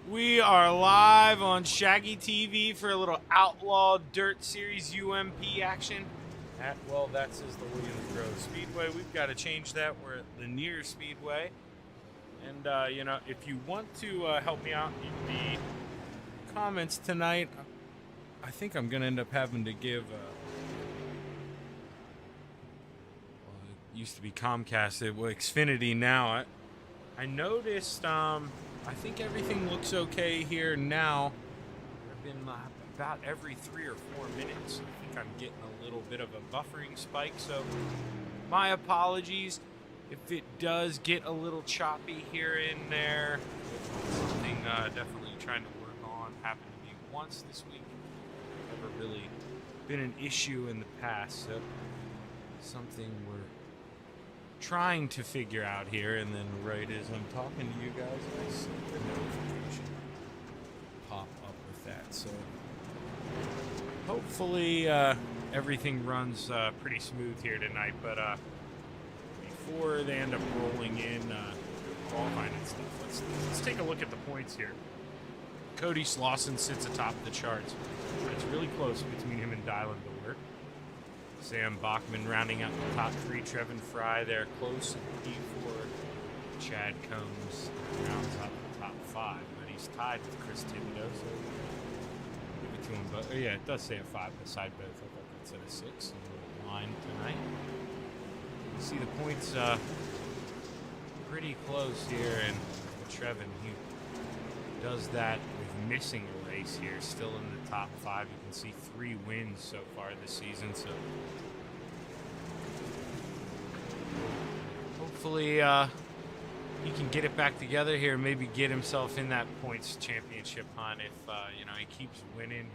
We are live on Shaggy TV for a little Outlaw Dirt Series UMP action at, well, that's the Williams Speedway. We've got to change that. We're at Lanier Speedway. And, you know, if you want to help me out in the comments tonight, I think I'm going to end up having to give, well, it used to be Comcast, well, Xfinity now. I noticed, I think everything looks okay here now. I've been about every 3 or 4 minutes. I think I'm getting a little bit of a buffering spike, so my apologies if it does get a little choppy here and there. Something definitely trying to work on. Happened to me once this week. Never really been an issue in the past, so something we're trying to figure out here. And then right as I'm talking to you guys, I see the notification pop up with that. So hopefully everything runs pretty smooth here tonight. But before they end up rolling in qualifying and stuff, let's take a look at the points here. Cody Slauson sits atop the charts. It's really close between him and Dylan Doler. Sam Bachman rounding out the top 3. Trevin Fry there close in P4. Chad Combs rounds out the top 5, but he's tied with Chris Thibodeau, so give it to him. But yeah, it does say a 5 beside both. I thought that said a 6 in the line tonight. You see the points pretty close here, and Trevin, he does that with missing a race here, still in the top 5. You can see 3 wins so far this season, so hopefully he can get it back together here, maybe get himself in that points championship hunt. If you know, he keeps winning,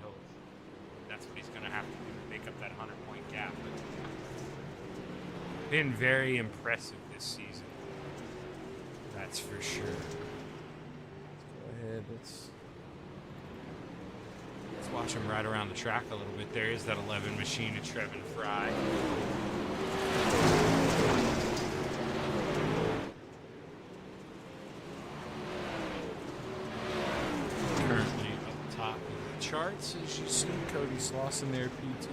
that's what he's going to have to do to make up that 100-point gap. But been very impressive this season, that's for sure. Let's go ahead, let's watch him ride around the track a little bit. There is that 11 machine of Trevin Fry. Currently up top of the charts, as you see, Cody Slauson there, P2.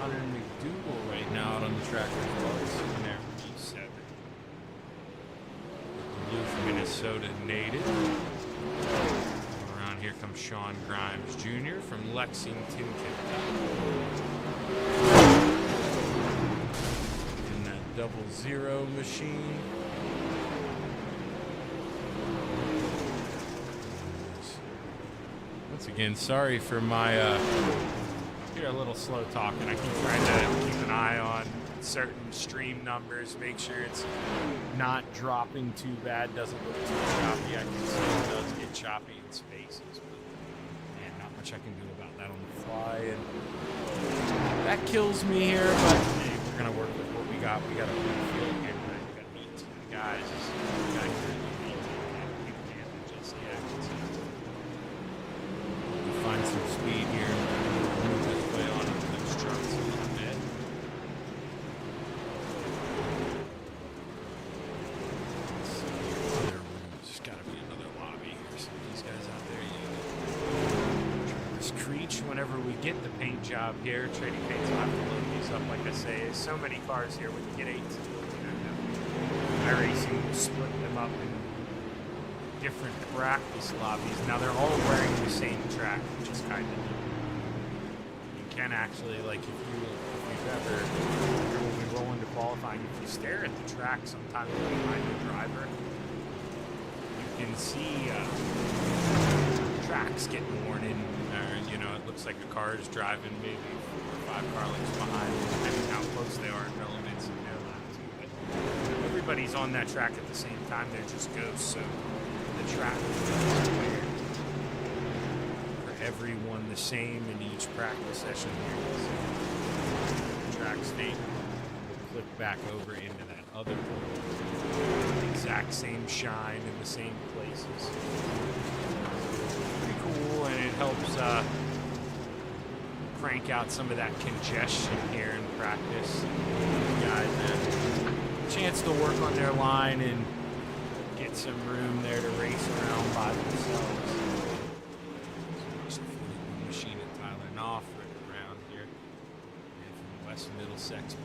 Hunter McDougal right now out on the track as well. He's sitting there, P7. Duluth, Minnesota native. Here comes Sean Grimes Jr. from Lexington, Kentucky. In that 00 machine. Once again, sorry for my, you're a little slow talking. I keep trying to keep an eye on certain stream numbers, make sure it's not dropping too bad, doesn't look too choppy. I can see it does get choppy in spaces, but man, not much I can do about that on the fly, and that kills me here. But hey, we're gonna work with what we got. We got a good field here tonight. We got 18 guys. This guy currently 18 can't just yet. We'll find some speed here. Move this way on up those trucks a little bit. Whenever we get the paint job here, Trading Paints will have to load these up. Like I say, there's so many cars here when you get 18. iRacing will split them up in different practice lobbies. Now they're all wearing the same track, which is kind of neat. You can actually, like, if you've ever, when we roll into qualifying, if you stare at the track sometimes behind the driver, you can see tracks getting worn in. You know, it looks like a car is driving maybe 4 or 5 car lengths behind, depending how close they are in relevance in their lap too. But everybody's on that track at the same time. They're just ghosts, so the track is weird. For everyone the same in each practice session here. So the track state will click back over into that other one. The exact same shine in the same places. Pretty cool, and it helps crank out some of that congestion here in practice. Guys have a chance to work on their line and get some room there to race around by themselves. West Middlesex, PA.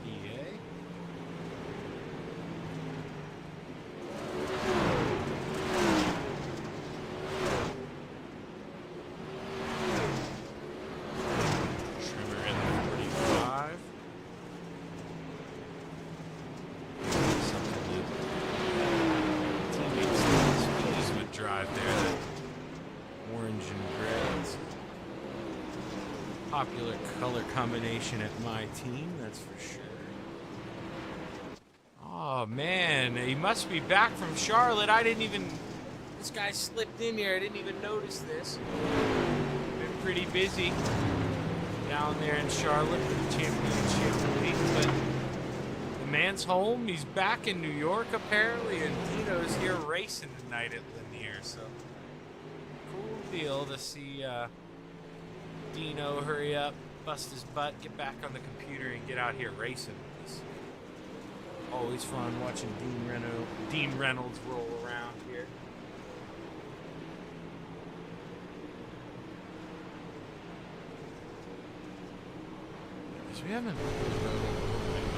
Trimmer in the 45. Something that teammates would drive there. That orange and gray. It's a popular color combination at my team, that's for sure. Oh man, he must be back from Charlotte. This guy slipped in here. I didn't even notice this. Been pretty busy down there in Charlotte for the championship week, but the man's home. He's back in New York apparently, and Dino's here racing tonight at Lanier. So cool deal to see Dino hurry up, bust his butt, get back on the computer, and get out here racing. It's always fun watching Dean Reynolds roll around here. Because we haven't.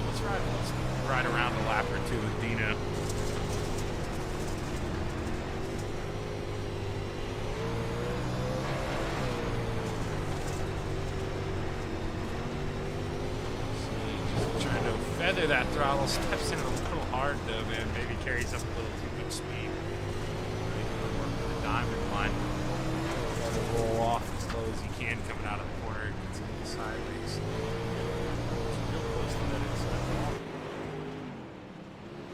Let's ride around a lap or two with Dino. Feather that throttle, steps in a little hard though, man. Maybe carries up a little too much speed. Maybe work with the diamond line. Try to roll off as low as he can coming out of the corner. Gets into the sideways. Real close to that inside wall.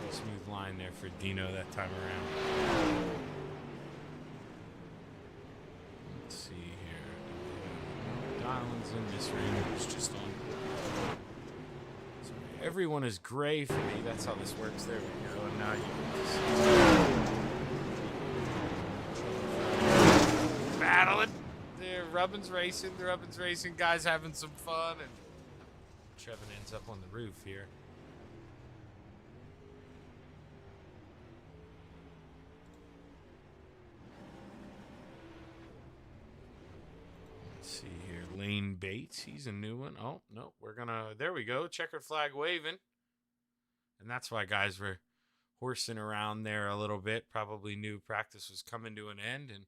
Smooth line there for Dino that time around. Let's see here. Diamonds in this ring. It's just on. Everyone is gray for me. That's how this works. There we go. And now you can see. Battling. The Rubbin's racing. The Rubbin's racing. Guys having some fun. And Trevin ends up on the roof here. Let's see here. Lane Bates, he's a new one. Oh, no, there we go. Checkered flag waving. And that's why guys were horsing around there a little bit. Probably knew practice was coming to an end. And,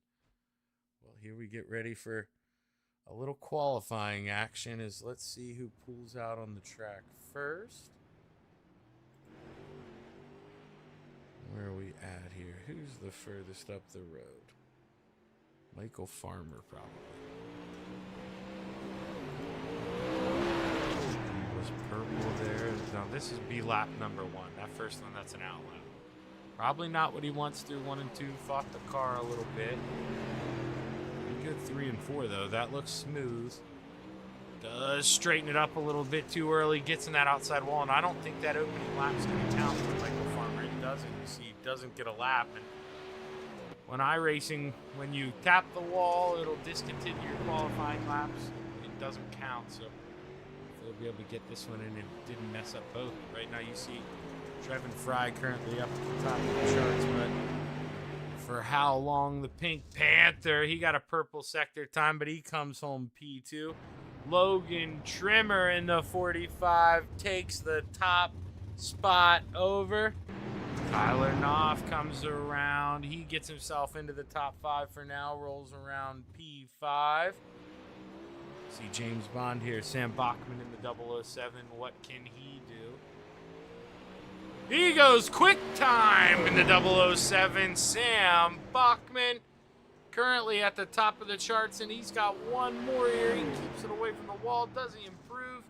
well, here we get ready for a little qualifying action. Let's see who pulls out on the track first. Where are we at here? Who's the furthest up the road? Michael Farmer, probably. Purple there. Now this is B lap number 1. That first one, that's an outlaw. Probably not what he wants to. 1 and 2 fought the car a little bit. Pretty good 3 and 4 though. That looks smooth. Does straighten it up a little bit too early. Gets in that outside wall, and I don't think that opening lap's going to count for Michael Farmer. It doesn't. You see, he doesn't get a lap. And when iRacing, when you tap the wall, it'll discontinue your qualifying laps. It doesn't count. So we'll be able to get this one in and didn't mess up both. Right now you see Trevin Fry currently up at the top of the charts, but for how long the Pink Panther, he got a purple sector time, but he comes home P2. Logan Trimmer in the 45 takes the top spot over. Tyler Knopf comes around. He gets himself into the top 5 for now, rolls around P5. See James Bond here, Sam Bachman in the 007. What can he do? He goes quick time in the 007. Sam Bachman currently at the top of the charts, and he's got one more here. He keeps it away from the wall. Does he improve?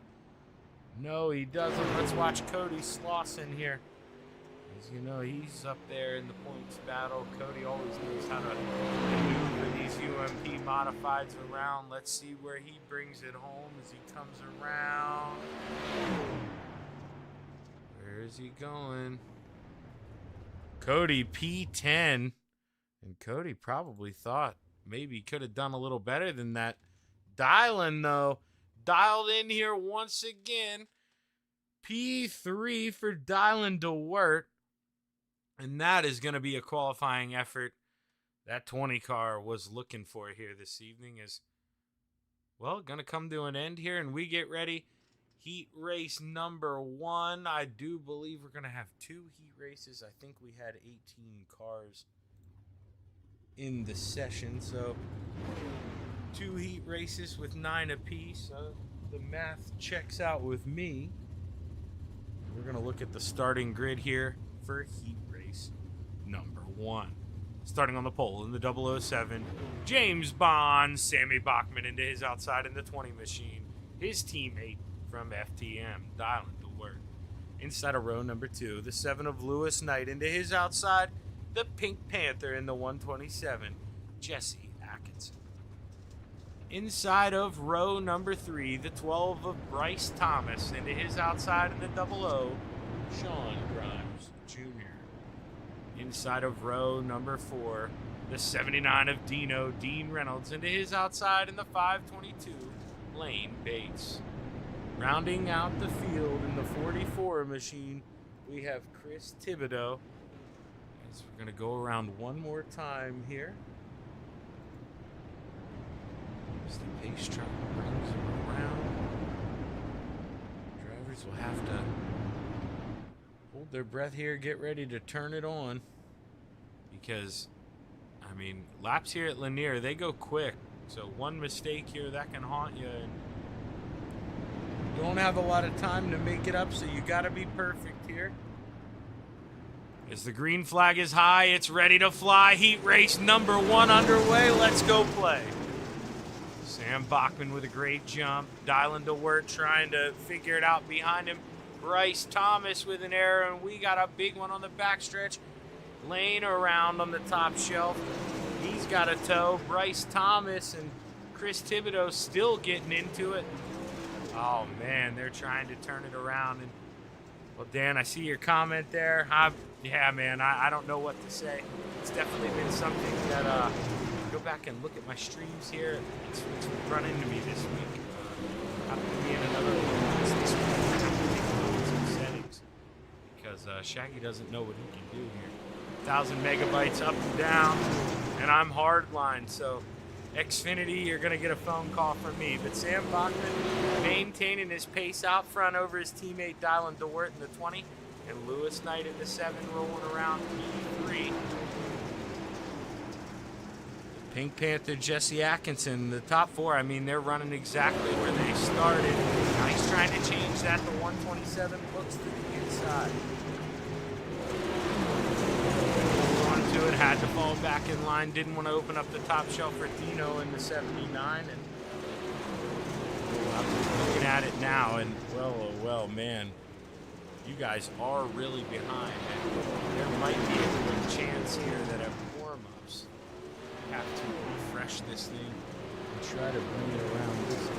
No, he doesn't. Let's watch Cody Slauson here. As you know, he's up there in the points battle. Cody always knows how to maneuver these UMP Modifieds around. Let's see where he brings it home as he comes around. Where is he going? Cody P10. And Cody probably thought maybe he could have done a little better than that. Dylan, though, dialed in here once again. P3 for Dylan DeWert. And that is going to be a qualifying effort that 20 car was looking for here this evening. Is, well, going to come to an end here, and we get ready Heat race number 1. I do believe we're going to have 2 heat races. I think we had 18 cars in the session, so 2 heat races with 9 apiece. The math checks out with me. We're going to look at the starting grid here for heat race number 1. Starting on the pole in the 007, James Bond, Sammy Bachman into his outside in the 20 machine. His teammate from FTM, dialing to work. Inside of row number 2, the 7 of Lewis Knight into his outside, the Pink Panther in the 127, Jesse Atkinson. Inside of row number 3, the 12 of Bryce Thomas into his outside in the 00, Sean Grimes Jr. Inside of row number 4, the 79 of Dino, Dean Reynolds into his outside in the 522, Lane Bates. Rounding out the field in the 44 machine, we have Chris Thibodeau. As we're going to go around one more time here. As the pace truck brings him around. Drivers will have to hold their breath here, get ready to turn it on. Because, I mean, laps here at Lanier, they go quick. So one mistake here, that can haunt you. And you don't have a lot of time to make it up, so you got to be perfect here. As the green flag is high, it's ready to fly. Heat race number 1 underway. Let's go play. Sam Bachman with a great jump, dialing to work, trying to figure it out behind him. Bryce Thomas with an error, and we got a big one on the backstretch. Lane around on the top shelf. He's got a tow. Bryce Thomas and Chris Thibodeau still getting into it. Oh, man, they're trying to turn it around. And well, Dan, I see your comment there. Yeah, man, I don't know what to say. It's definitely been something that, go back and look at my streams here. It's run into me this week. Happened to be in another one this week. I have to take some settings because Shaggy doesn't know what he can do here. 1,000 megabytes up and down, and I'm hardline, so Xfinity, you're going to get a phone call from me. But Sam Bachman maintaining his pace out front over his teammate Dylan DeWert in the 20, and Lewis Knight in the 7 rolling around P3. Pink Panther, Jesse Atkinson, the top 4, I mean, they're running exactly where they started. Now he's trying to change that. The 127 looks to the inside. To it, had to fall back in line, didn't want to open up the top shelf for Dino in the 79, and I'm looking at it now, and well, oh well, man, you guys are really behind, and there might be a little chance here that at warm-ups, I have to refresh this thing and try to bring it around this way.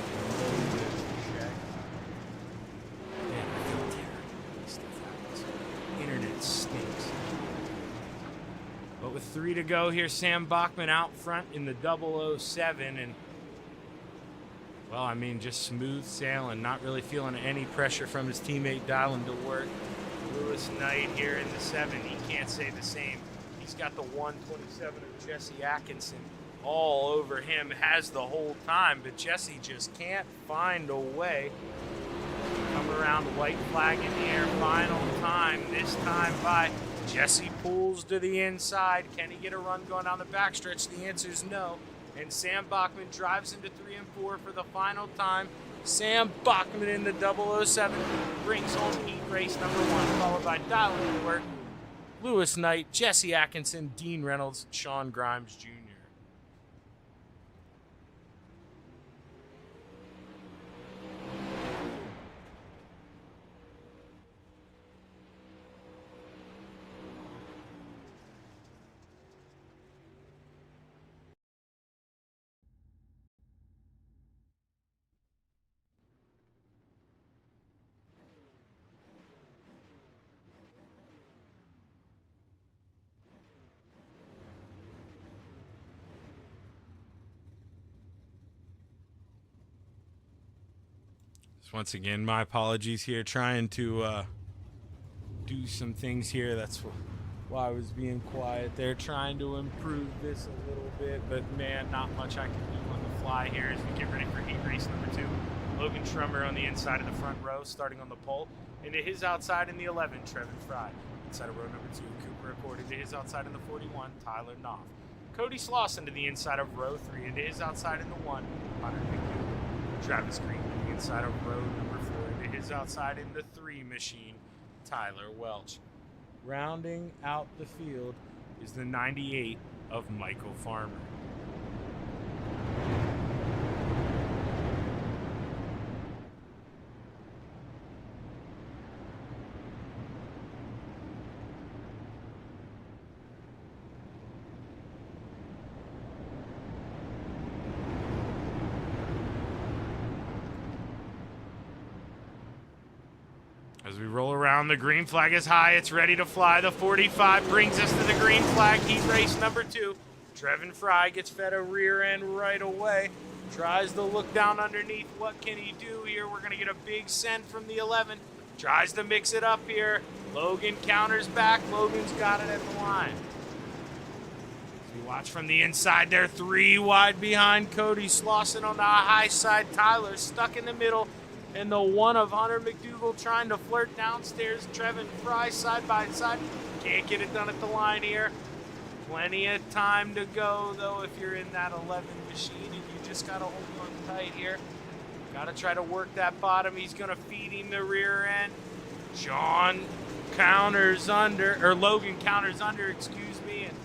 Man, I feel terrible when stuff happens. Internet stinks. But with 3 to go here, Sam Bachman out front in the 007, and well, I mean, just smooth sailing, not really feeling any pressure from his teammate Dylan DeWert. Lewis Knight here in the 7, he can't say the same. He's got the 127 of Jesse Atkinson all over him, has the whole time, but Jesse just can't find a way. Come around, white flag in the air, final time, this time by Jesse pulls to the inside. Can he get a run going down the backstretch? The answer is no. And Sam Bachman drives into 3 and 4 for the final time. Sam Bachman in the 007 brings home heat race number 1, followed by Dylan DeWert, Lewis Knight, Jesse Atkinson, Dean Reynolds, Sean Grimes Jr. Once again, my apologies here, trying to do some things here. That's why I was being quiet there, trying to improve this a little bit, but man, not much I can do on the fly here as we get ready for heat race number 2. Logan Trummer on the inside of the front row, starting on the pole. Into his outside in the 11, Trevin Fry. Inside of row number 2, Cooper Accord. Into his outside in the 41, Tyler Knopf. Cody Slauson to the inside of row 3. Into his outside in the 1, Hunter McDougal. Travis Green to the inside of row number 4. Into his outside in the 3 machine, Tyler Welch. Rounding out the field is the 98 of Michael Farmer. As we roll around, the green flag is high. It's ready to fly. The 45 brings us to the green flag. Heat race number 2. Trevin Fry gets fed a rear end right away. Tries to look down underneath. What can he do here? We're going to get a big send from the 11. Tries to mix it up here. Logan counters back. Logan's got it at the line. As we watch from the inside there, 3 wide behind Cody Slauson on the high side. Tyler stuck in the middle. And the 1 of Hunter McDougal trying to flirt downstairs. Trevin Fry side by side. Can't get it done at the line here. Plenty of time to go, though, if you're in that 11 machine. And you just got to hold on tight here. Got to try to work that bottom. He's going to feed him the rear end. Logan counters under, excuse me. And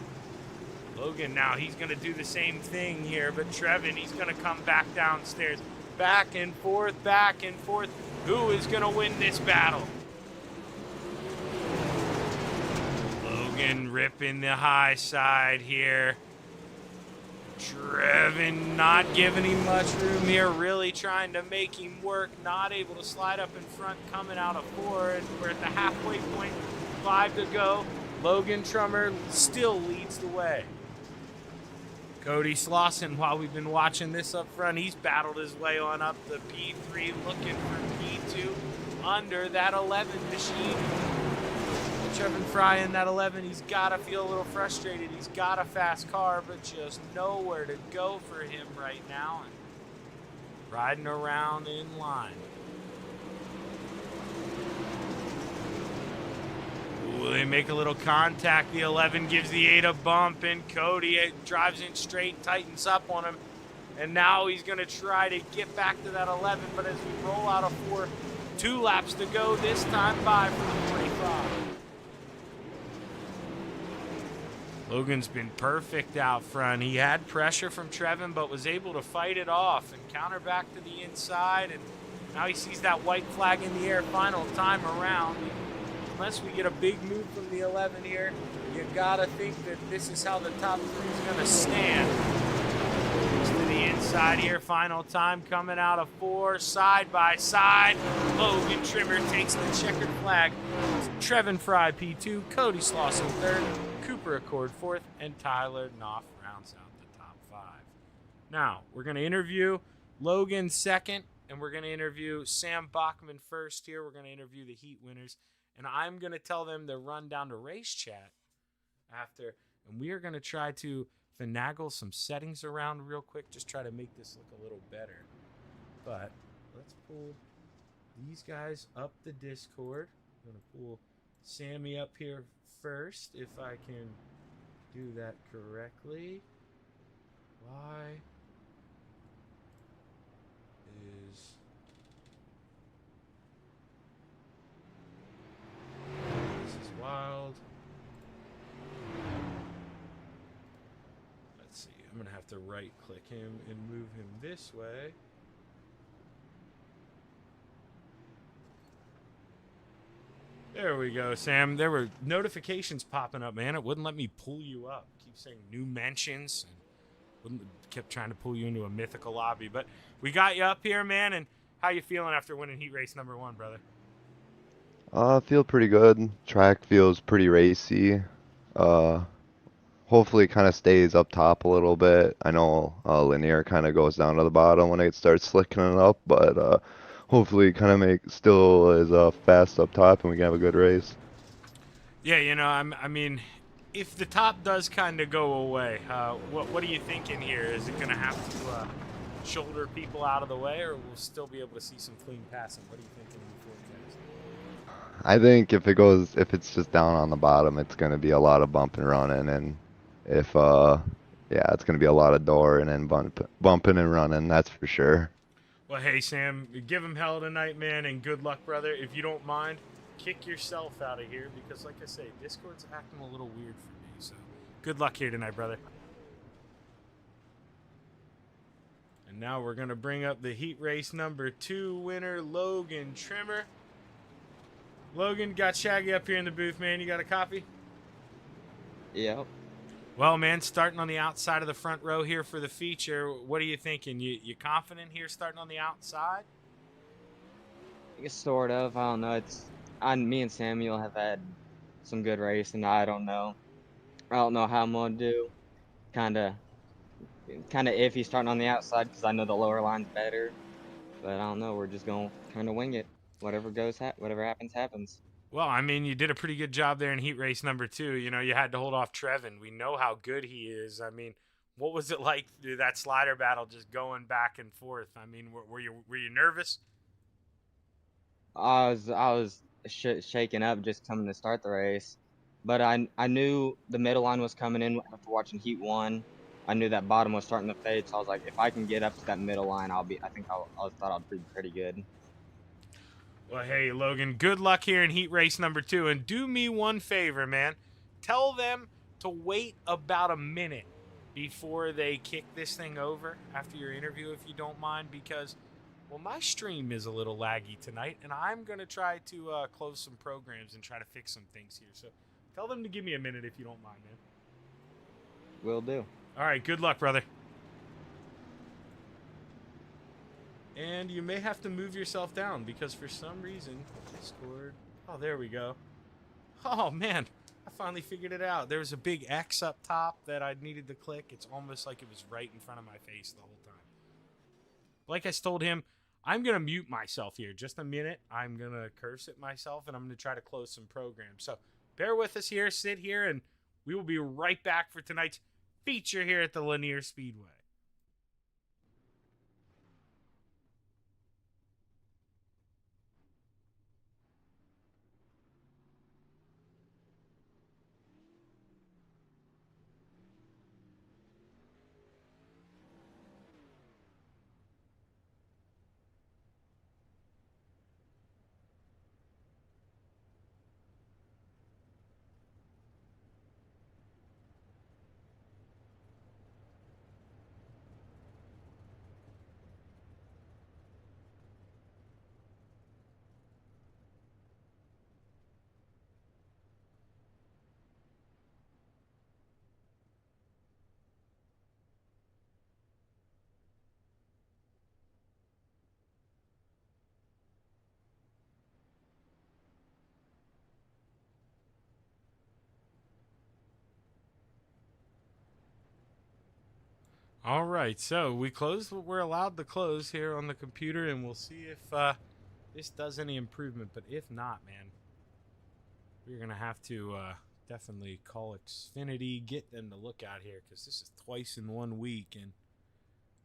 Logan now, he's going to do the same thing here. But Trevin, he's going to come back downstairs. Back and forth, back and forth. Who is going to win this battle? Logan ripping the high side here. Trevin not giving him much room here, really trying to make him work. Not able to slide up in front, coming out of 4. And we're at the halfway point, 5 to go. Logan Trummer still leads the way. Cody Slauson, while we've been watching this up front, he's battled his way on up the P3, looking for P2 under that 11 machine. Trevin Fry in that 11, he's got to feel a little frustrated. He's got a fast car, but just nowhere to go for him right now. And riding around in line. Ooh, they make a little contact. The 11 gives the 8 a bump, and Cody drives in straight, tightens up on him. And now he's going to try to get back to that 11, but as we roll out of 4, 2 laps to go, this time by for the 45. Logan's been perfect out front. He had pressure from Trevin, but was able to fight it off and counter back to the inside. And now he sees that white flag in the air final time around. Unless we get a big move from the 11 here, you gotta think that this is how the top 3 is gonna stand. Just to the inside here, final time coming out of 4, side by side. Logan Trimmer takes the checkered flag. Trevin Fry P2, Cody Slauson 3rd, Cooper Accord 4th, and Tyler Knopf rounds out the top 5. Now, we're gonna interview Logan 2nd, and we're gonna interview Sam Bachman 1st here. We're gonna interview the heat winners. And I'm going to tell them to run down to race chat after. And we are going to try to finagle some settings around real quick. Just try to make this look a little better. But let's pull these guys up the Discord. I'm going to pull Sammy up here first, if I can do that correctly. Why is... This is wild. Let's see. I'm going to have to right-click him and move him this way. There we go, Sam. There were notifications popping up, man. It wouldn't let me pull you up. Keep saying new mentions. And kept trying to pull you into a mythical lobby. But we got you up here, man. And how you feeling after winning heat race number 1, brother? I feel pretty good. Track feels pretty racy. Hopefully it kind of stays up top a little bit. I know Lanier kind of goes down to the bottom when it starts slicking it up, but hopefully it kind of still is fast up top and we can have a good race. Yeah, you know, I mean, if the top does kind of go away, what are you thinking here? Is it going to have to shoulder people out of the way, or we'll still be able to see some clean passing? What are you thinking in the forecast? I think if it's just down on the bottom, it's going to be a lot of bump and running, and if yeah, it's going to be a lot of door and then bumping and running, that's for sure. Well, hey, Sam, give him hell tonight, man, and good luck, brother. If you don't mind, kick yourself out of here because, like I say, Discord's acting a little weird for me. So, good luck here tonight, brother. And now we're going to bring up the heat race number 2 winner, Logan Trimmer. Logan, got Shaggy up here in the booth, man. You got a copy? Yep. Well, man, starting on the outside of the front row here for the feature, what are you thinking? You confident here starting on the outside? I guess sort of. I don't know. Me and Samuel have had some good racing. I don't know. I don't know how I'm gonna do. Kind of iffy starting on the outside because I know the lower line's better. But I don't know. We're just gonna kind of wing it. Whatever happens, happens. Well, I mean, you did a pretty good job there in heat race number 2. You know, you had to hold off Trevin. We know how good he is. I mean, what was it like that slider battle, just going back and forth? I mean, were you nervous? I was shaken up just coming to start the race, but I knew the middle line was coming in after watching Heat 1. I knew that bottom was starting to fade, so I was like, if I can get up to that middle line, I thought I'd be pretty good. Well, hey, Logan, good luck here in heat race number 2. And do me one favor, man. Tell them to wait about a minute before they kick this thing over after your interview, if you don't mind, because, well, my stream is a little laggy tonight, and I'm going to try to close some programs and try to fix some things here. So tell them to give me a minute if you don't mind, man. Will do. All right, good luck, brother. And you may have to move yourself down because for some reason, Discord. Oh, there we go. Oh, man. I finally figured it out. There was a big X up top that I needed to click. It's almost like it was right in front of my face the whole time. Like I told him, I'm going to mute myself here. Just a minute. I'm going to curse at myself, and I'm going to try to close some programs. So bear with us here. Sit here, and we will be right back for tonight's feature here at the Lanier Speedway. All right, so we closed what we're allowed to close here on the computer, and we'll see if this does any improvement. But if not, man, we're going to have to definitely call Xfinity, get them to look out here, because this is twice in 1 week, and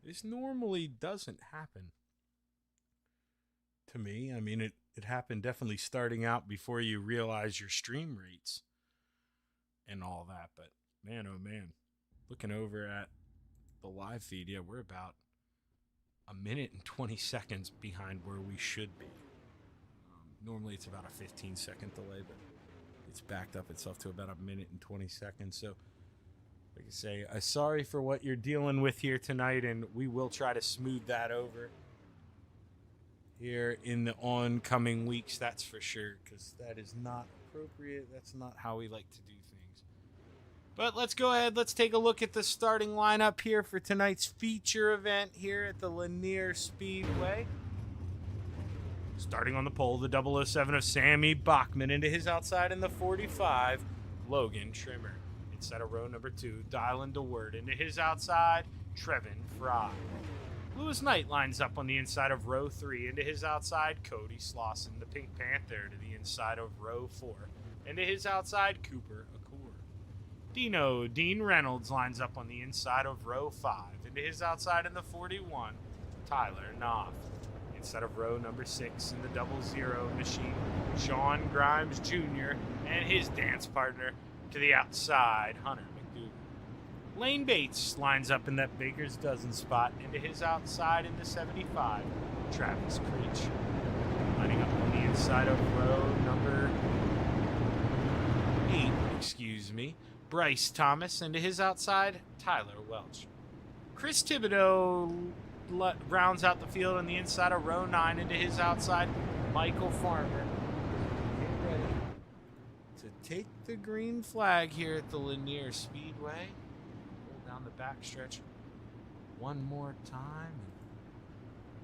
this normally doesn't happen to me. I mean, it happened definitely starting out before you realize your stream rates and all that. But, man, oh, man, looking over at the live feed, yeah, we're about a minute and 20 seconds behind where we should be. Normally it's about a 15-second delay, but it's backed up itself to about a minute and 20 seconds. So, like I say, sorry for what you're dealing with here tonight, and we will try to smooth that over here in the oncoming weeks, that's for sure, because that is not appropriate. That's not how we like to do things. But let's go ahead. Let's take a look at the starting lineup here for tonight's feature event here at the Lanier Speedway. Starting on the pole, the 007 of Sammy Bachman. Into his outside in the 45, Logan Trimmer. Inside of row number 2, Dylan DeWord. Into his outside, Trevin Fry. Lewis Knight lines up on the inside of row 3. Into his outside, Cody Slauson, the Pink Panther, to the inside of row 4. Into his outside, Cooper Akur. Dean Reynolds lines up on the inside of row 5. Into his outside in the 41, Tyler Knopf. Instead of row number 6 in the 00 machine, Sean Grimes Jr. and his dance partner to the outside, Hunter McDougal. Lane Bates lines up in that Baker's Dozen spot into his outside in the 75, Travis Creech. Lining up on the inside of row number 8, Bryce Thomas, and to his outside, Tyler Welch. Chris Thibodeau rounds out the field on the inside of row 9 into his outside, Michael Farmer. Get ready to take the green flag here at the Lanier Speedway. Pull down the backstretch one more time.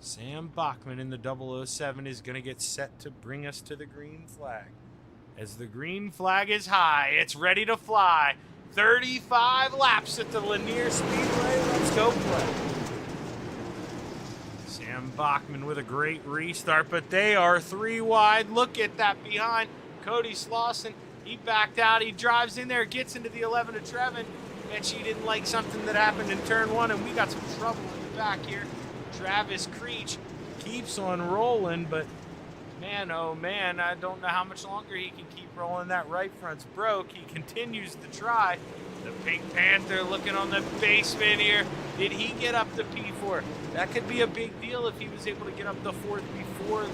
Sam Bachman in the 007 is going to get set to bring us to the green flag. As the green flag is high, it's ready to fly. 35 laps at the Lanier Speedway. Let's go play. Sam Bachman with a great restart, but they are 3 wide. Look at that behind. Cody Slauson, he backed out. He drives in there, gets into the 11 of Trevin. Bet she didn't like something that happened in turn 1, and we got some trouble in the back here. Travis Creech keeps on rolling, but man, oh man, I don't know how much longer he can keep rolling. That right front's broke. He continues to try. The Pink Panther looking on the basement here. Did he get up to P4? That could be a big deal if he was able to get up to 4th before,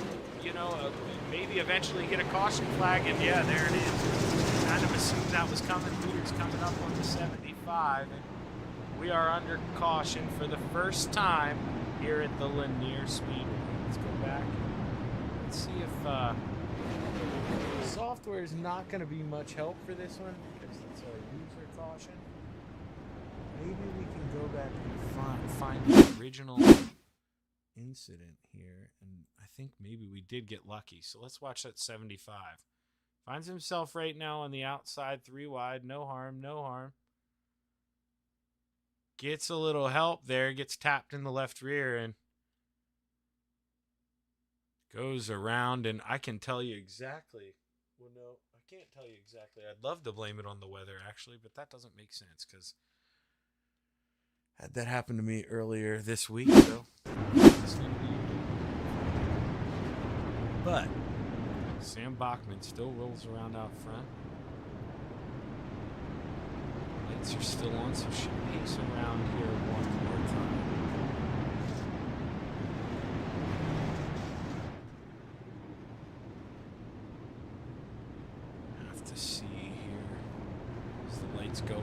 maybe eventually get a caution flag. And yeah, there it is. Kind of assumed that was coming. Hooters coming up on the 75. And we are under caution for the first time here at the Lanier Speedway. Let's go back. Let's see if software is not going to be much help for this one because it's a user caution. Maybe we can go back and find the original incident here, and I think maybe we did get lucky. So let's watch that 75. Finds himself right now on the outside, 3 wide, no harm, no harm. Gets a little help there, gets tapped in the left rear, and goes around, and I can tell you exactly. Well, no, I can't tell you exactly. I'd love to blame it on the weather, actually, but that doesn't make sense because had that happened to me earlier this week, so. But Sam Bachman still rolls around out front. Lights are still on, so she peeks around here one more time. Have to see here as the lights go off.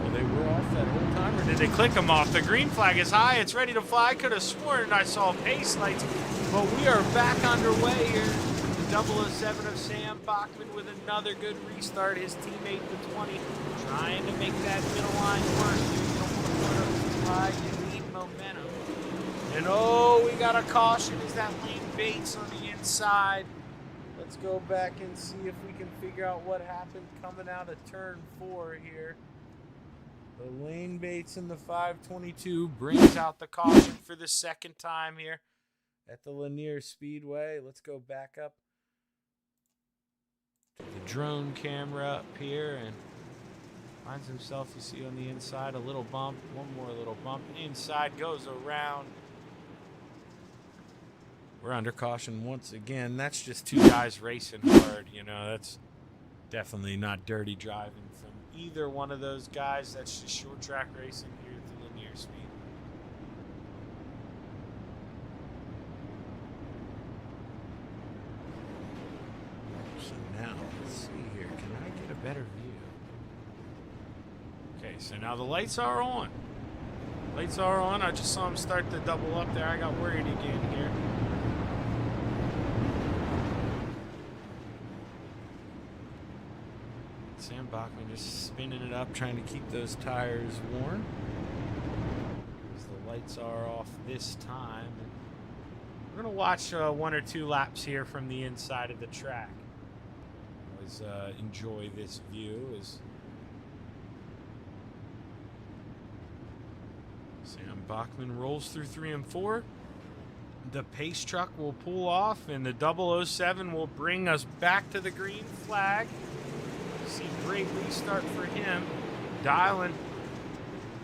Oh, they were off that whole time, or did they click them off? The green flag is high. It's ready to fly. I could have sworn I saw pace lights, but we are back underway here. The 007 of Sam Bachman with another good restart. His teammate, the 20, trying to make that middle line work. You don't want to put up the flag. You need momentum. And oh, we got a caution. Is that Lane Bates on the inside? Let's go back and see if we can figure out what happened coming out of turn 4 here. The Lane Bates in the 522 brings out the caution for the second time here at the Lanier Speedway. Let's go back up to the drone camera up here, and finds himself, you see on the inside, a little bump, one more little bump. Inside goes around. We're under caution once again. That's just 2 guys racing hard. That's definitely not dirty driving from either one of those guys. That's just short track racing here at the Lanier Speedway. So now, let's see here. Can I get a better view? Okay, so now the lights are on. Lights are on. I just saw him start to double up there. I got worried again here. Sam Bachman just spinning it up, trying to keep those tires warm. As the lights are off this time. We're going to watch 1 or 2 laps here from the inside of the track. Always enjoy this view as Sam Bachman rolls through 3 and 4. The pace truck will pull off, and the 007 will bring us back to the green flag. See, great restart for him. Dialing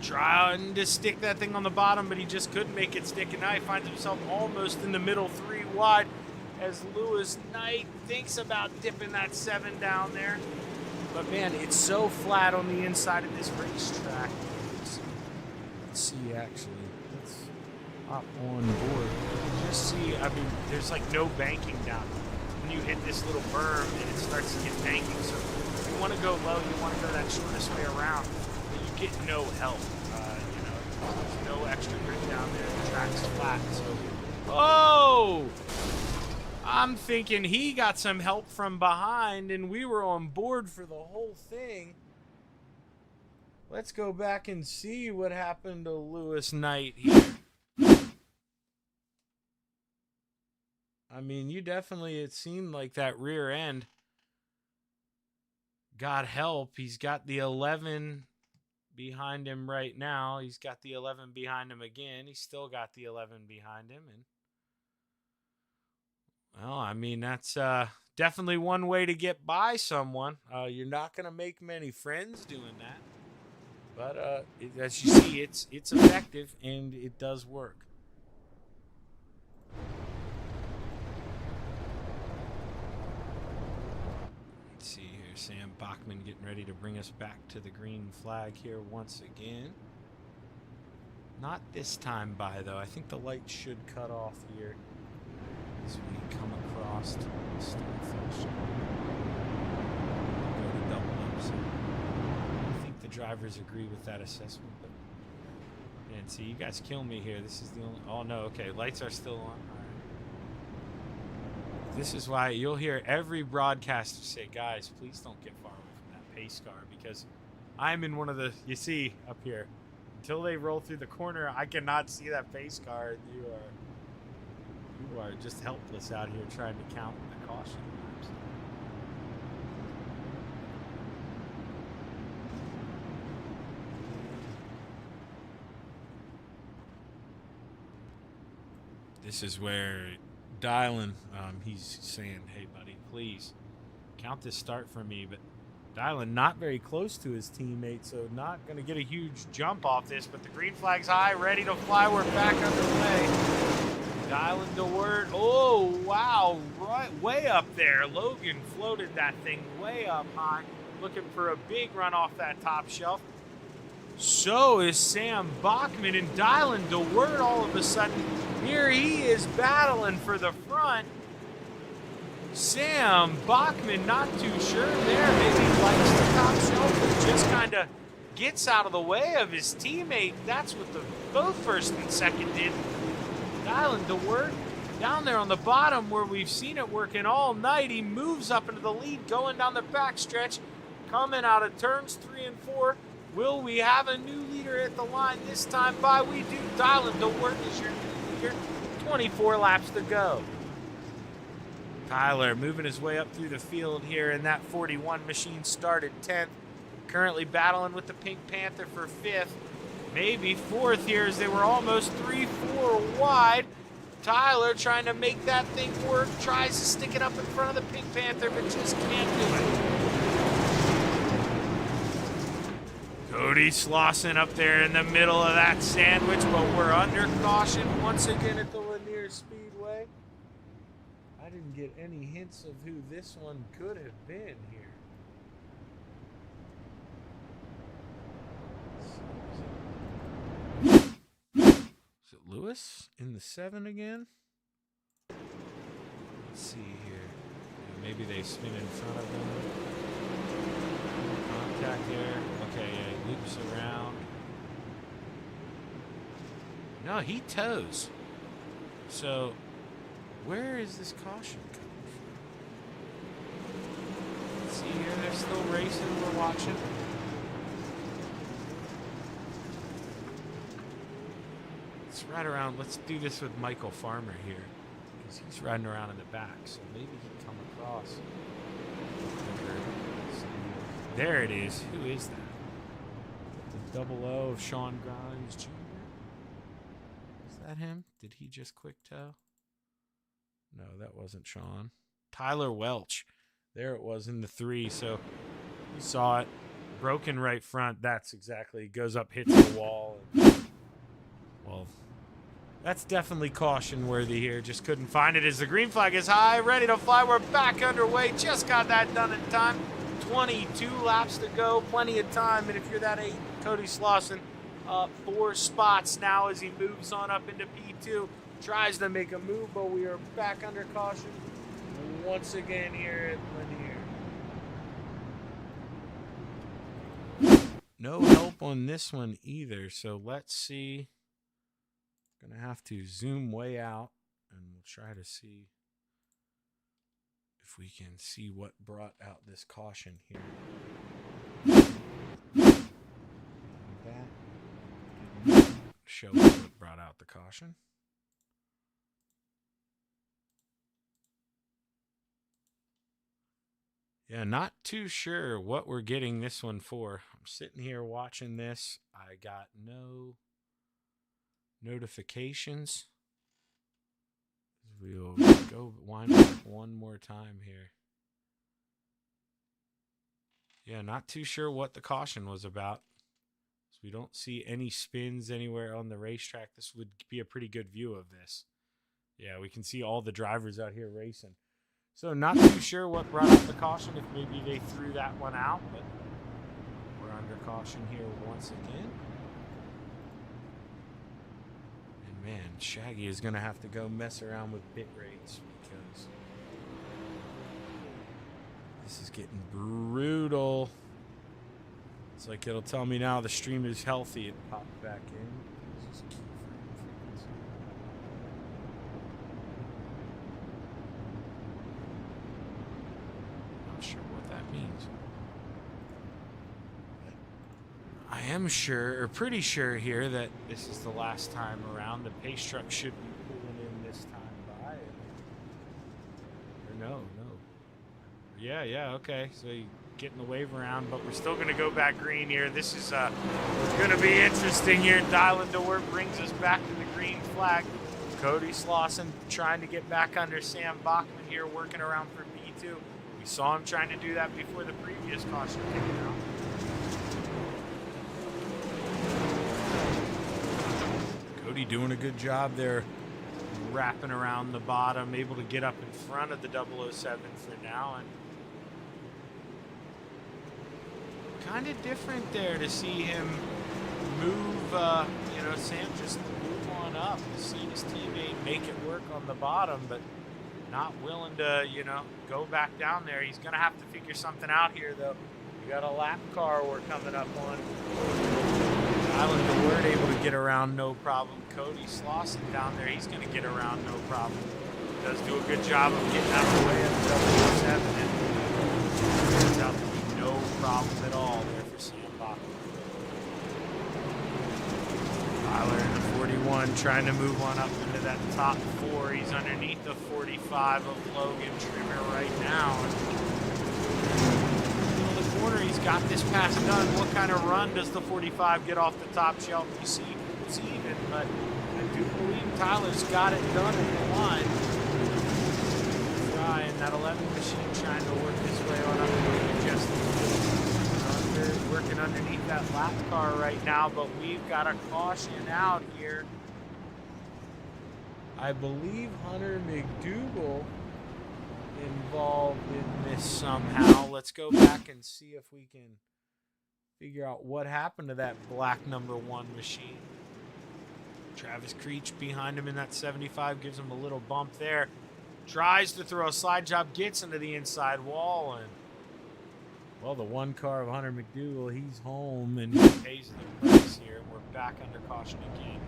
trying to stick that thing on the bottom, but he just couldn't make it stick. And now he finds himself almost in the middle, 3 wide, as Lewis Knight thinks about dipping that 7 down there. But man, it's so flat on the inside of this racetrack. Let's see, actually. Let's hop on board. Just see, I mean, there's like no banking down here. When you hit this little berm and it starts to get banking. So if you want to go low, you want to go that shortest way around, but you get no help. You know, there's no extra grip down there. The track's flat. So, oh! I'm thinking he got some help from behind and we were on board for the whole thing. Let's go back and see what happened to Lewis Knight here. I mean, you definitely, it seemed like that rear end got help. He's got the 11 behind him right now. He's got the 11 behind him again. He's still got the 11 behind him. And well, I mean, that's definitely one way to get by someone. You're not going to make many friends doing that. But as you see, it's effective and it does work. Let's see here, Sam Bachman getting ready to bring us back to the green flag here once again. Not this time by, though. I think the light should cut off here as we come across to the start finish. Go to double up, so I think the drivers agree with that assessment. But and see, you guys kill me here. This is the only. Oh no, okay, lights are still on. All right. This is why you'll hear every broadcaster say, "Guys, please don't get far away from that pace car," because I'm in one of the. You see up here, until they roll through the corner, I cannot see that pace car, and you are just helpless out here trying to count the caution laps. This is where Dylan, he's saying, "Hey, buddy, please count this start for me." But Dylan not very close to his teammate, so not going to get a huge jump off this. But the green flag's high, ready to fly. We're back underway. Dylan DeWert. Oh, wow. Right, way up there. Logan floated that thing way up high, looking for a big run off that top shelf. So is Sam Bachman, and Dylan DeWert all of a sudden. Here he is battling for the front. Sam Bachman not too sure there. Maybe he likes the top shelf and just kind of gets out of the way of his teammate. That's what both first and second did. Dylan DeWert down there on the bottom where we've seen it working all night. He moves up into the lead going down the backstretch, coming out of turns 3 and 4. Will we have a new leader at the line this time by? We do. Dylan DeWert is your new leader. 24 laps to go. Tyler moving his way up through the field here in that 41 machine, started 10th. Currently battling with the Pink Panther for 5th. Maybe 4th here as they were almost 3-4 wide. Tyler trying to make that thing work. Tries to stick it up in front of the Pink Panther, but just can't do it. Cody Slauson up there in the middle of that sandwich, but we're under caution once again at the Lanier Speedway. I didn't get any hints of who this one could have been here. Is it Lewis in the 7 again? Let's see here. Maybe they spin in front of him. Contact there. Okay, yeah, he loops around. No, he toes. So, where is this caution coming from? Let's see here, they're still racing, we're watching. Let's ride around, let's do this with Michael Farmer here. Because he's riding around in the back, so maybe he can come across. There it is. Who is that? The 00 of Sean Grimes Jr. Is that him? Did he just quick toe? No, that wasn't Sean. Tyler Welch. There it was in the 3. So you saw it. Broken right front. That's exactly. Goes up, hits the wall. And, well, that's definitely caution worthy here. Just couldn't find it as the green flag is high, ready to fly. We're back underway. Just got that done in time. 22 laps to go. Plenty of time. And if you're that 8, Cody Slauson, 4 spots now as he moves on up into P2. Tries to make a move, but we are back under caution once again here at Lanier. No help on this one either, so let's see. Gonna have to zoom way out, and we'll try to see if we can see what brought out this caution here. That didn't show us what brought out the caution. Yeah, not too sure what we're getting this one for. I'm sitting here watching this. I got no notifications. We'll go wind up one more time here. Yeah, not too sure what the caution was about. So we don't see any spins anywhere on the racetrack. This would be a pretty good view of this. Yeah, we can see all the drivers out here racing. So not too sure what brought up the caution, if maybe they threw that one out, but we're under caution here once again. And man, Shaggy is going to have to go mess around with bit rates because this is getting brutal. It's like it'll tell me now the stream is healthy and pop back in. This is key frequency. Not sure what that means. But I am sure, or pretty sure here, that this is the last time around. The pace truck should be pulling in this time by. Or no. Yeah, okay. So you getting the wave around, but we're still going to go back green here. This is going to be interesting here. Dialing to work brings us back to the green flag. Cody Slauson trying to get back under Sam Bachman here, working around for P2. We saw him trying to do that before the previous caution came out. Cody doing a good job there, wrapping around the bottom, able to get up in front of the 007 for now. And kind of different there to see him move, Sam just move on up to see his teammate make it work on the bottom, but not willing to, go back down there. He's going to have to figure something out here, though. We got a lap car we're coming up on. Island of Word able to get around no problem. Cody Slauson down there, he's going to get around no problem. Does do a good job of getting out of the way of the 007, and turns out to be no problem at all there for Sam Bachman. Tyler in the 41 trying to move on up into that top 4. He's underneath the 45 of Logan Trimmer right now. In the corner, he's got this pass done. What kind of run does the 45 get off the top shelf? You see it's even, but I do believe Tyler's got it done in the line. And that 11 machine trying to work his way on up to just working underneath that lap car right now, but we've got a caution out here. I believe Hunter McDougal involved in this somehow. Let's go back and see if we can figure out what happened to that black number 1 machine. Travis Creech behind him in that 75 gives him a little bump there. Tries to throw a slide job, gets into the inside wall, and well, the 1 car of Hunter McDougal, he's home and he pays the price here. We're back under caution again.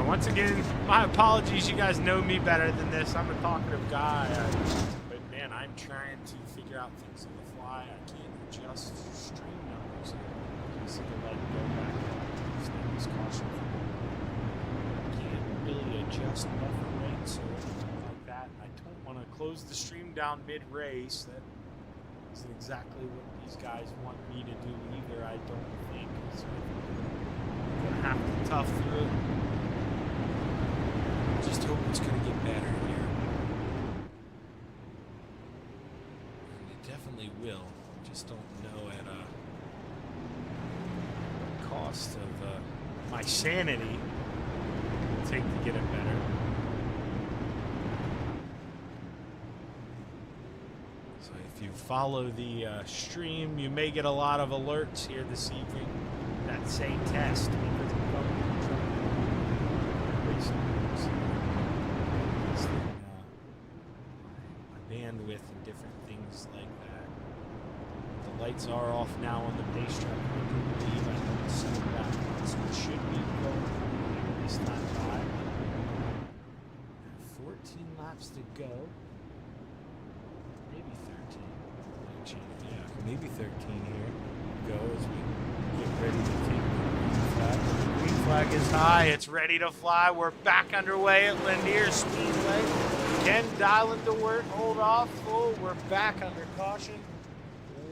Once again, my apologies. You guys know me better than this. I'm a talkative guy. But man, I'm trying to figure out things on the fly. I can't adjust stream numbers here. You see the light go back up. Just this caution. Can't really adjust buffer rates or anything like that. I don't want to close the stream down mid-race. That isn't exactly what these guys want me to do either, I don't think. So I'm going to have to tough through. Just hope it's going to get better here. And it definitely will. Just don't know at a cost of my sanity it'll take to get it better. So if you follow the stream, you may get a lot of alerts here this evening that say test because of my bandwidth and different things like that. The lights are off now on the racetrack. I do believe I don't see that. So it should be going this time by. 14 laps to go. Maybe 13. Yeah, maybe 13 here. Go as we get ready to take the green flag. The green flag is high. It's ready to fly. We're back underway at Lanier Speedway. Can Dylan DeWert hold off? Oh, we're back under caution.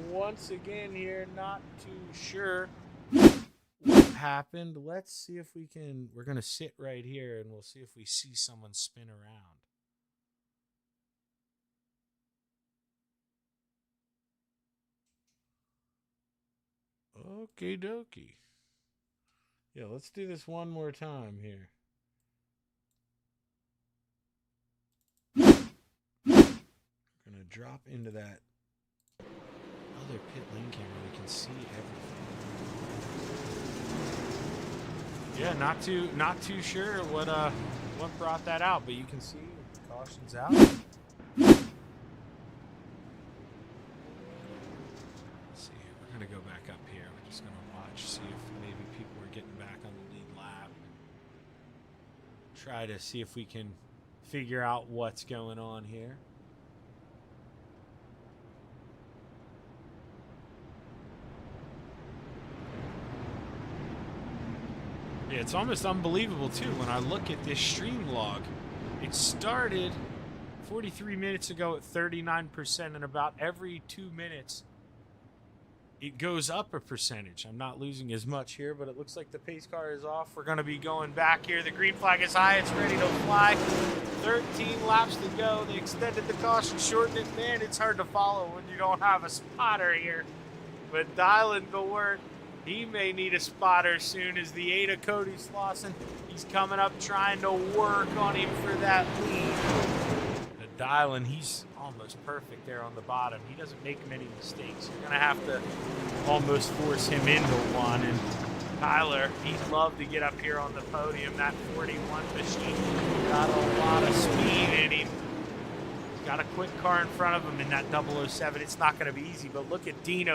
Once again here, not too sure what happened. Let's see if we can. We're going to sit right here and we'll see if we see someone spin around. Okie dokie. Yeah, let's do this one more time here. We're going to drop into that other pit lane camera. We can see everything. Yeah, not too sure what brought that out, but you can see the caution's out. To go back up here. We're just going to watch, see if maybe people are getting back on the lead lap. Try to see if we can figure out what's going on here. Yeah, it's almost unbelievable too when I look at this stream log. It started 43 minutes ago at 39%, and about every 2 minutes it goes up a percentage. I'm not losing as much here, but it looks like the pace car is off. We're going to be going back here. The green flag is high. It's ready to fly. 13 laps to go. They extended the caution, shortened it. Man, it's hard to follow when you don't have a spotter here. But Dylan DeWert, he may need a spotter soon as the 8 of Cody Slauson. He's coming up trying to work on him for that lead. The Dylan, he's almost perfect there on the bottom. He doesn't make many mistakes. You're going to have to almost force him into one. And Tyler, he'd love to get up here on the podium. That 41 machine got a lot of speed in him. He's got a quick car in front of him in that 007. It's not going to be easy, but look at Dean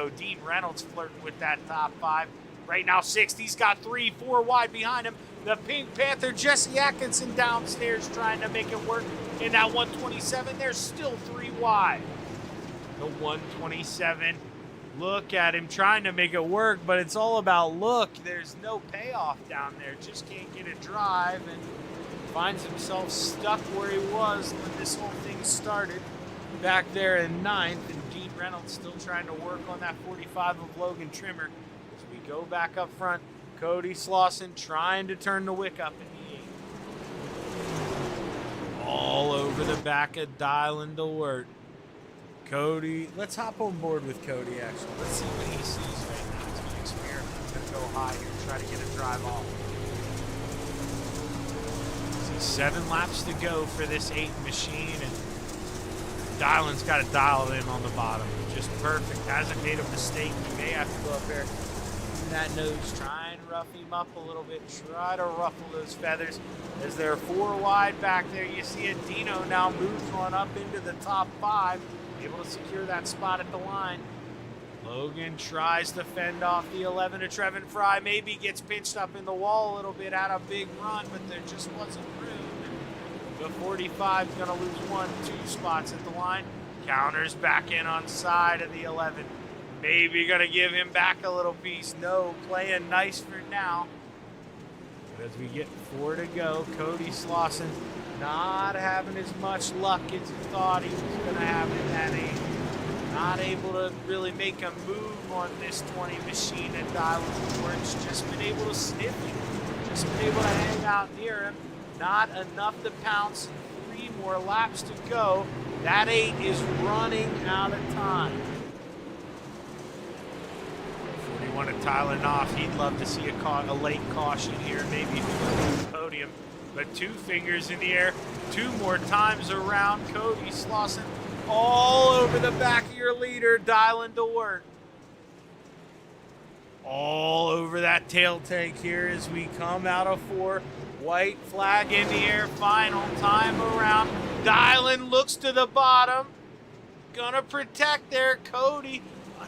Reynolds flirting with that top 5. Right now, 6th. He's got 3, 4 wide behind him. The Pink Panther, Jesse Atkinson downstairs trying to make it work. In that 127, there's still 3 wide. The 127, look at him trying to make it work, but it's all about look. There's no payoff down there. Just can't get a drive and finds himself stuck where he was when this whole thing started back there in 9th. And Dean Reynolds still trying to work on that 45 of Logan Trimmer. As we go back up front, Cody Slauson trying to turn the wick up in the 8th. All over the back of Dylan DeWert. Cody, let's hop on board with Cody, actually. Let's see what he sees right now. He's going to experiment. He's going to go high here, try to get a drive off. See, 7 laps to go for this 8 machine, and Dylan's got to dial it in on the bottom. Just perfect. Hasn't made a mistake. He may have to go up there in that nose, try and rough him up a little bit, try to ruffle those feathers. As they're 4 wide back there, you see it. Dino now moves one up into the top 5, able to secure that spot at the line. Logan tries to fend off the 11 of Trevin Fry, maybe gets pinched up in the wall a little bit, had a big run, but there just wasn't room. The 45 is going to lose 1, 2 spots at the line. Counters back in on side of the 11. Maybe gonna give him back a little piece. No, playing nice for now. But as we get 4 to go, Cody Slauson not having as much luck as he thought he was gonna have in that aim. Not able to really make a move on this 20 machine at Dylan's Porch. Just been able to sniff him. Just been able to hang out near him. Not enough to pounce. 3 more laps to go. That 8 is running out of time. 41 at Tyler Knopf. He'd love to see a late caution here, maybe for the podium. But 2 fingers in the air, 2 more times around. Cody Slauson all over the back of your leader, Dylan DeWert. All over that tail tank here as we come out of 4. White flag in the air, final time around. Dylan looks to the bottom. Gonna protect there, Cody.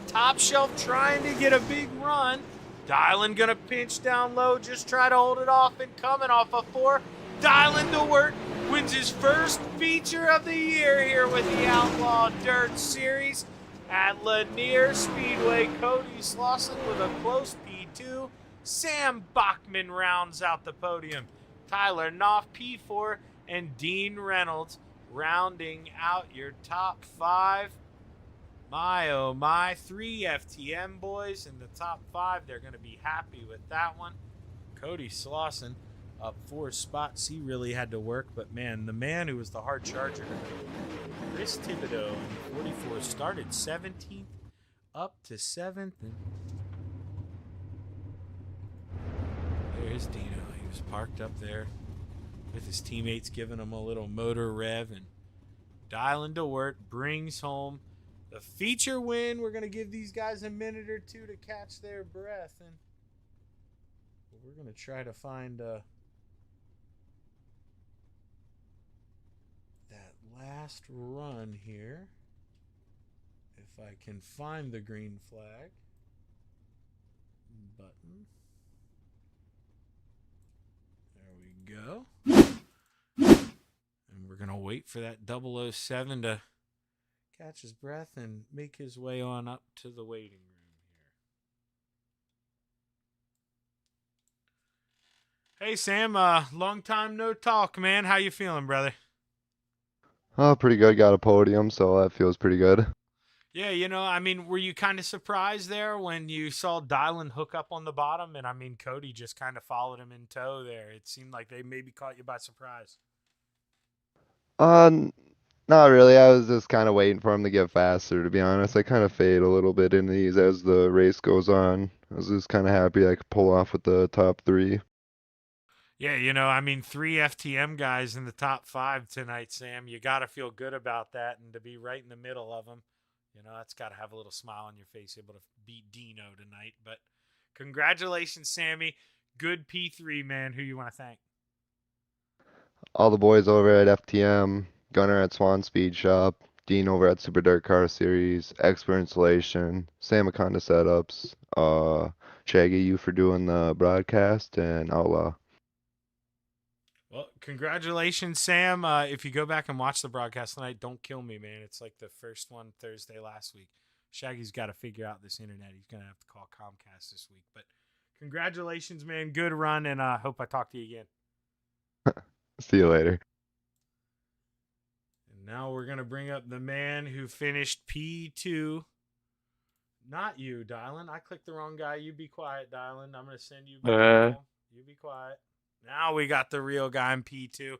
Top shelf trying to get a big run. Dylan gonna pinch down low, just try to hold it off, and coming off a 4. Dylan DeWert wins his first feature of the year here with the Outlaw Dirt Series at Lanier Speedway. Cody Slauson with a close P2. Sam Bachman rounds out the podium. Tyler Knopf P4 and Dean Reynolds rounding out your top 5. My, oh my, 3 FTM boys in the top 5. They're going to be happy with that one. Cody Slauson up 4 spots. He really had to work, but man, the man who was the hard charger, Chris Thibodeau in 44, started 17th up to 7th. And there's Dino. He was parked up there with his teammates giving him a little motor rev, and Dylan DeWert brings home the feature win. We're going to give these guys a minute or 2 to catch their breath, and we're going to try to find that last run here. If I can find the green flag button. There we go. And we're going to wait for that 007 to catch his breath and make his way on up to the waiting room here. Hey Sam, long time no talk, man. How you feeling, brother? Oh, pretty good. Got a podium, so that feels pretty good. Yeah, I mean, were you kind of surprised there when you saw Dylan hook up on the bottom? And I mean, Cody just kind of followed him in tow there. It seemed like they maybe caught you by surprise. Not really. I was just kind of waiting for him to get faster, to be honest. I kind of fade a little bit in these as the race goes on. I was just kind of happy I could pull off with the top 3. Yeah, I mean, 3 FTM guys in the top 5 tonight, Sam. You got to feel good about that, and to be right in the middle of them, that's got to have a little smile on your face, able to beat Dino tonight. But congratulations, Sammy. Good P3, man. Who you want to thank? All the boys over at FTM, Gunner at Swan Speed Shop, Dean over at Super Dirt Car Series, Expert Installation, Sam Aconda Setups, Shaggy, you for doing the broadcast, and Outlaw. Well, congratulations, Sam. If you go back and watch the broadcast tonight, don't kill me, man. It's like the first one Thursday last week. Shaggy's got to figure out this internet. He's going to have to call Comcast this week. But congratulations, man. Good run, and I hope I talk to you again. See you later. And now we're going to bring up the man who finished P2. Not you, Dylan. I clicked the wrong guy. You be quiet, Dylan. I'm going to send you back home. You be quiet. Now we got the real guy in P2.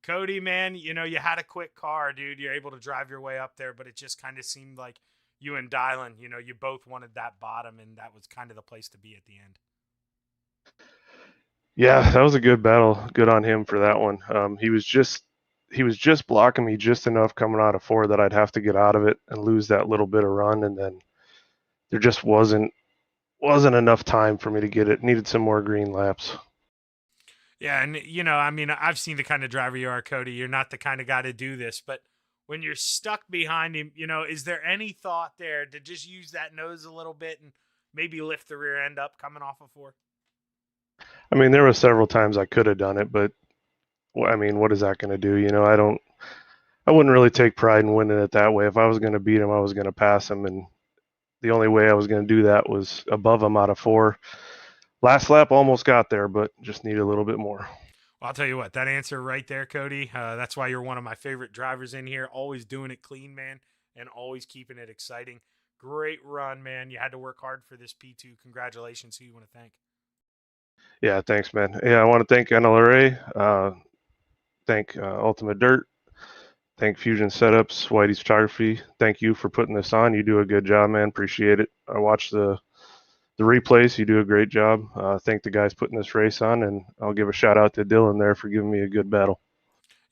Cody, man, you had a quick car, dude. You're able to drive your way up there, but it just kind of seemed like you and Dylan, you both wanted that bottom, and that was kind of the place to be at the end. Yeah, that was a good battle. Good on him for that one. He was just blocking me just enough coming out of 4 that I'd have to get out of it and lose that little bit of run, and then there just wasn't enough time for me to get it. Needed some more green laps. Yeah, and I mean, I've seen the kind of driver you are, Cody. You're not the kind of guy to do this, but when you're stuck behind him, is there any thought there to just use that nose a little bit and maybe lift the rear end up coming off of 4? I mean, there were several times I could have done it, but I mean, what is that going to do? I wouldn't really take pride in winning it that way. If I was going to beat him, I was going to pass him, and the only way I was going to do that was above him out of 4. Last lap almost got there, but just needed a little bit more. Well, I'll tell you what, that answer right there, Cody, that's why you're one of my favorite drivers in here. Always doing it clean, man, and always keeping it exciting. Great run, man. You had to work hard for this P2. Congratulations. Who you want to thank? Yeah, thanks, man. Yeah, I want to thank NLRA, thank Ultimate Dirt, thank Fusion Setups, Whitey's Photography. Thank you for putting this on. You do a good job, man. Appreciate it. I watched the replays. You do a great job. Thank the guys putting this race on, and I'll give a shout out to Dylan there for giving me a good battle.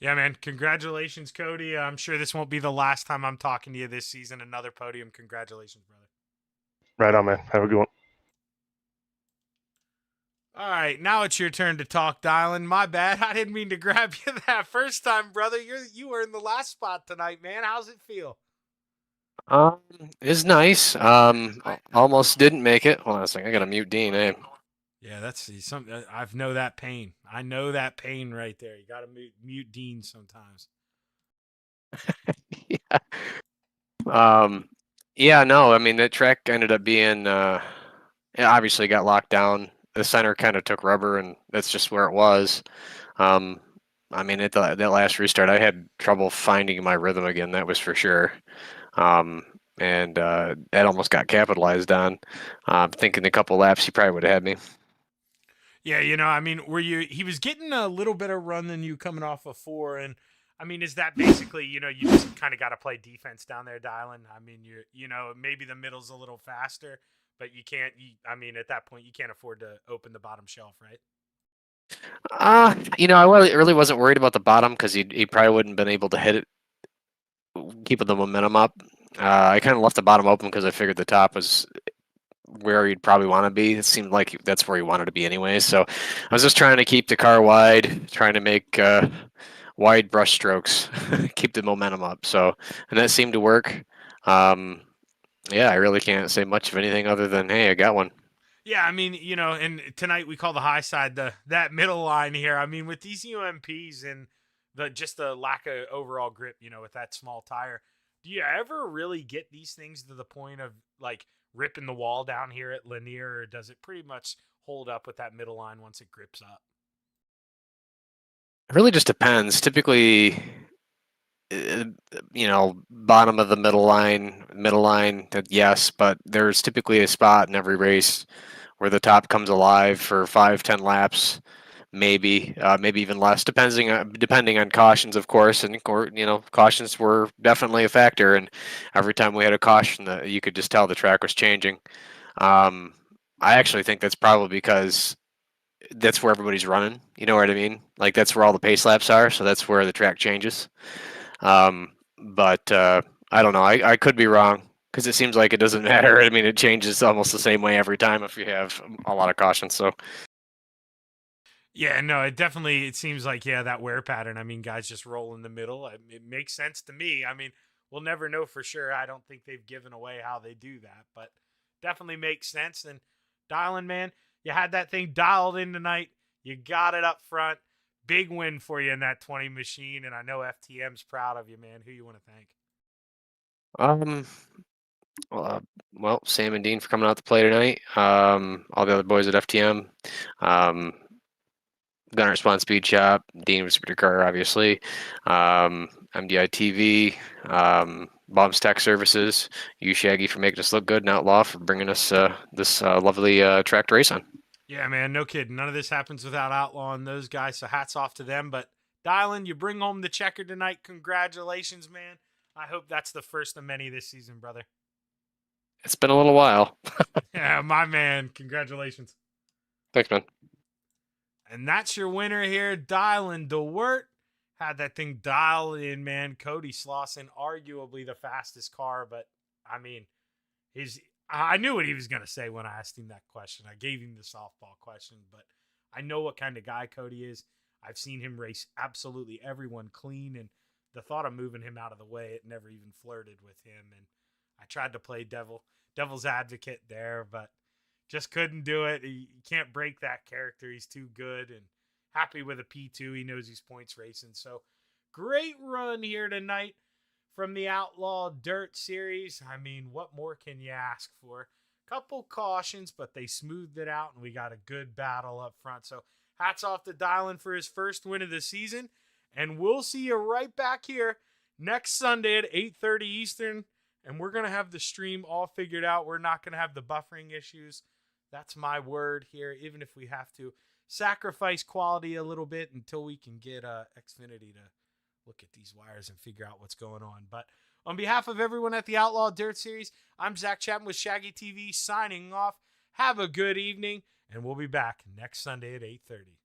Yeah, man. Congratulations, Cody. I'm sure this won't be the last time I'm talking to you this season. Another podium. Congratulations, brother. Right on, man. Have a good one. All right, now it's your turn to talk, Dylan. My bad. I didn't mean to grab you that first time, brother. You were in the last spot tonight, man. How's it feel? It's nice. Almost didn't make it. Hold on a second. I got to mute Dean. Eh? Yeah, that's something. I know that pain. I know that pain right there. You got to mute Dean sometimes. Yeah. Yeah. No. I mean, that track ended up being. It obviously got locked down. The center kind of took rubber, and that's just where it was. I mean, at that last restart, I had trouble finding my rhythm again. That was for sure. And that almost got capitalized on. Thinking a couple laps, he probably would have had me. Yeah, I mean, he was getting a little better run than you coming off of 4, and I mean, is that basically, you just kind of got to play defense down there, Dylan? I mean, maybe the middle's a little faster, but you can't, I mean, at that point, you can't afford to open the bottom shelf, right? I really wasn't worried about the bottom because he probably wouldn't been able to hit it, keeping the momentum up. I kind of left the bottom open because I figured the top was where he'd probably want to be. It seemed like that's where he wanted to be anyway. So I was just trying to keep the car wide, trying to make wide brush strokes, keep the momentum up. So, and that seemed to work. Yeah, I really can't say much of anything other than, hey, I got one. Yeah, I mean, and tonight we call the high side that middle line here. I mean, with these UMPs and the lack of overall grip, with that small tire, do you ever really get these things to the point of like ripping the wall down here at Lanier, or does it pretty much hold up with that middle line once it grips up? It really just depends. Typically, bottom of the middle line, yes, but there's typically a spot in every race where the top comes alive for 5-10 laps, maybe even less, depending on cautions, of course. And cautions were definitely a factor. And every time we had a caution, you could just tell the track was changing. I actually think that's probably because that's where everybody's running. You know what I mean? Like that's where all the pace laps are. So that's where the track changes. But I don't know. I could be wrong because it seems like it doesn't matter. I mean, it changes almost the same way every time if you have a lot of caution. So. Yeah, no, it seems like, that wear pattern. I mean, guys just roll in the middle. It makes sense to me. I mean, we'll never know for sure. I don't think they've given away how they do that, but definitely makes sense. And Dylan, man, you had that thing dialed in tonight. You got it up front. Big win for you in that 20 machine, and I know FTM's proud of you, man. Who you want to thank? Well, Sam and Dean for coming out to play tonight. All the other boys at FTM. Gunner Spawn Speed Shop, Dean with Super Car, obviously. MDI TV, Bob's Tech Services, you Shaggy for making us look good, and Outlaw for bringing us this lovely track to race on. Yeah, man, no kidding. None of this happens without Outlaw and those guys, so hats off to them. But Dylan, you bring home the checker tonight. Congratulations, man. I hope that's the first of many this season, brother. It's been a little while. Yeah, my man. Congratulations. Thanks, man. And that's your winner here, Dylan DeWert. Had that thing dialed in, man. Cody Slauson, arguably the fastest car, but I mean, I knew what he was going to say when I asked him that question. I gave him the softball question, but I know what kind of guy Cody is. I've seen him race absolutely everyone clean, and the thought of moving him out of the way, it never even flirted with him. And I tried to play devil's advocate there, but just couldn't do it. He can't break that character. He's too good, and happy with a P2. He knows he's points racing. So great run here tonight from the Outlaw Dirt Series. I mean, what more can you ask for? Couple cautions, but they smoothed it out, and we got a good battle up front. So hats off to Dylan for his first win of the season, and we'll see you right back here next Sunday at 8:30 Eastern, and we're going to have the stream all figured out. We're not going to have the buffering issues. That's my word here, even if we have to sacrifice quality a little bit until we can get Xfinity to look at these wires and figure out what's going on. But on behalf of everyone at the Outlaw Dirt Series, I'm Zach Chapman with Shaggy TV signing off. Have a good evening, and we'll be back next Sunday at 8:30.